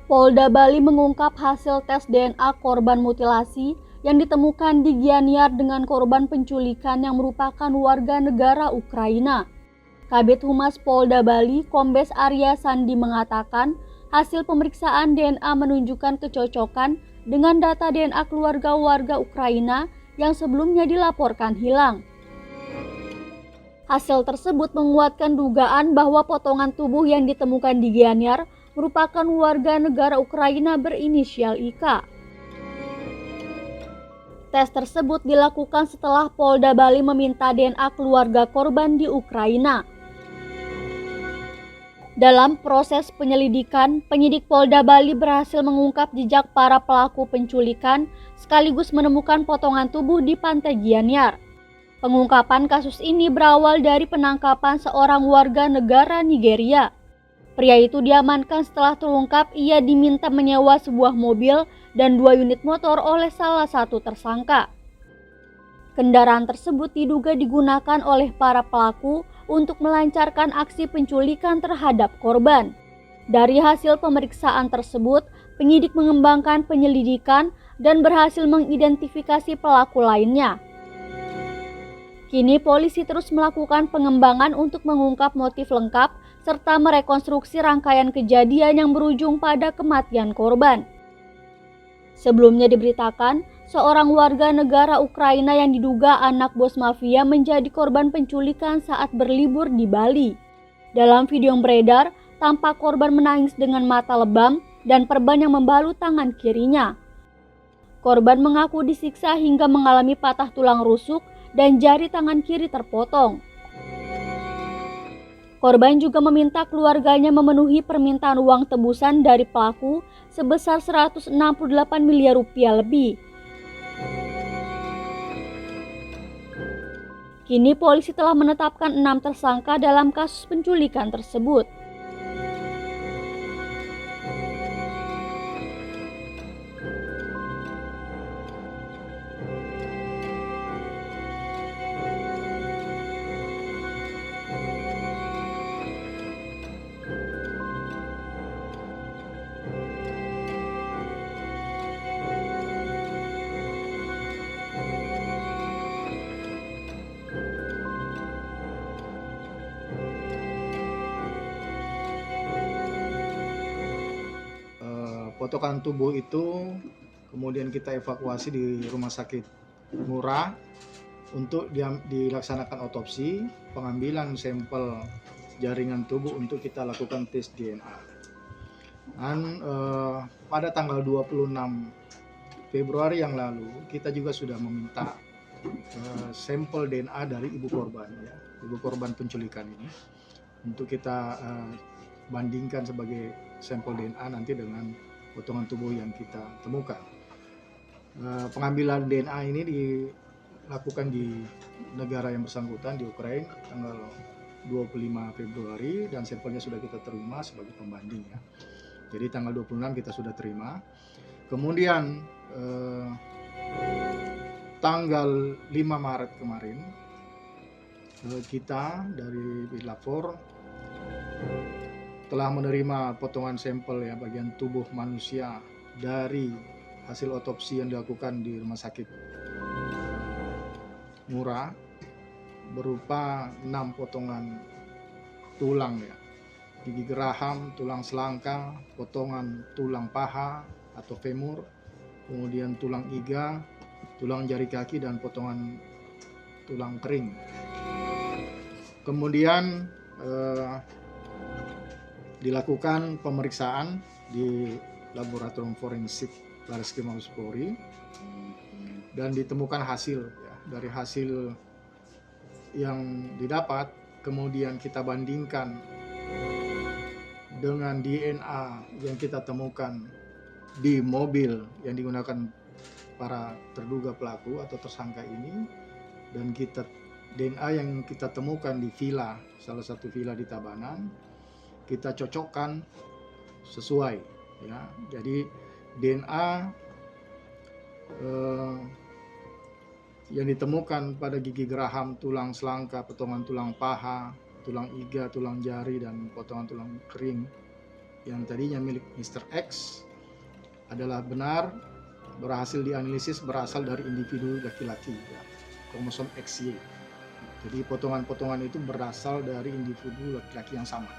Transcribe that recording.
Polda Bali mengungkap hasil tes DNA korban mutilasi yang ditemukan di Gianyar dengan korban penculikan yang merupakan warga negara Ukraina. Kabid Humas Polda Bali, Kombes Arya Sandi mengatakan, hasil pemeriksaan DNA menunjukkan kecocokan dengan data DNA keluarga warga Ukraina yang sebelumnya dilaporkan hilang. Hasil tersebut menguatkan dugaan bahwa potongan tubuh yang ditemukan di Gianyar merupakan warga negara Ukraina berinisial IK. Tes tersebut dilakukan setelah Polda Bali meminta DNA keluarga korban di Ukraina. Dalam proses penyelidikan, penyidik Polda Bali berhasil mengungkap jejak para pelaku penculikan sekaligus menemukan potongan tubuh di pantai Gianyar. Pengungkapan kasus ini berawal dari penangkapan seorang warga negara Nigeria. Pria itu diamankan setelah terungkap ia diminta menyewa sebuah mobil dan 2 unit motor oleh salah satu tersangka. Kendaraan tersebut diduga digunakan oleh para pelaku untuk melancarkan aksi penculikan terhadap korban. Dari hasil pemeriksaan tersebut, penyidik mengembangkan penyelidikan dan berhasil mengidentifikasi pelaku lainnya. Kini polisi terus melakukan pengembangan untuk mengungkap motif lengkap serta merekonstruksi rangkaian kejadian yang berujung pada kematian korban. Sebelumnya diberitakan, seorang warga negara Ukraina yang diduga anak bos mafia menjadi korban penculikan saat berlibur di Bali. Dalam video yang beredar, tampak korban menangis dengan mata lebam dan perban yang membalut tangan kirinya. Korban mengaku disiksa hingga mengalami patah tulang rusuk dan jari tangan kiri terpotong. Korban juga meminta keluarganya memenuhi permintaan uang tebusan dari pelaku sebesar 168 miliar rupiah lebih. Kini polisi telah menetapkan 6 tersangka dalam kasus penculikan tersebut. Potongan tubuh itu kemudian kita evakuasi di rumah sakit Ngurah untuk dilaksanakan otopsi, pengambilan sampel jaringan tubuh untuk kita lakukan tes DNA. Dan pada tanggal 26 Februari yang lalu kita juga sudah meminta sampel DNA dari ibu korban, ya, ibu korban penculikan ini, untuk kita bandingkan sebagai sampel DNA nanti dengan potongan tubuh yang kita temukan. Pengambilan DNA ini dilakukan di negara yang bersangkutan, di Ukraina, tanggal 25 Februari dan sampelnya sudah kita terima sebagai pembanding, ya. Jadi tanggal 26 kita sudah terima. Kemudian tanggal 5 Maret kemarin kita dari Bilapor telah menerima potongan sampel, ya, bagian tubuh manusia dari hasil otopsi yang dilakukan di rumah sakit Ngurah berupa 6 potongan tulang, ya, gigi geraham, tulang selangka, potongan tulang paha atau femur, kemudian tulang iga, tulang jari kaki dan potongan tulang kering. Kemudian dilakukan pemeriksaan di laboratorium forensik Bareskrim Mabes Polri dan ditemukan hasil, ya, dari hasil yang didapat kemudian kita bandingkan dengan DNA yang kita temukan di mobil yang digunakan para terduga pelaku atau tersangka ini, dan DNA yang kita temukan di villa, salah satu villa di Tabanan, kita cocokkan sesuai, ya. Jadi DNA yang ditemukan pada gigi geraham, tulang selangka, potongan tulang paha, tulang iga, tulang jari dan potongan tulang kering yang tadinya milik Mr. X adalah benar berhasil dianalisis berasal dari individu laki-laki, ya, kromosom XY. Jadi potongan-potongan itu berasal dari individu laki-laki yang sama.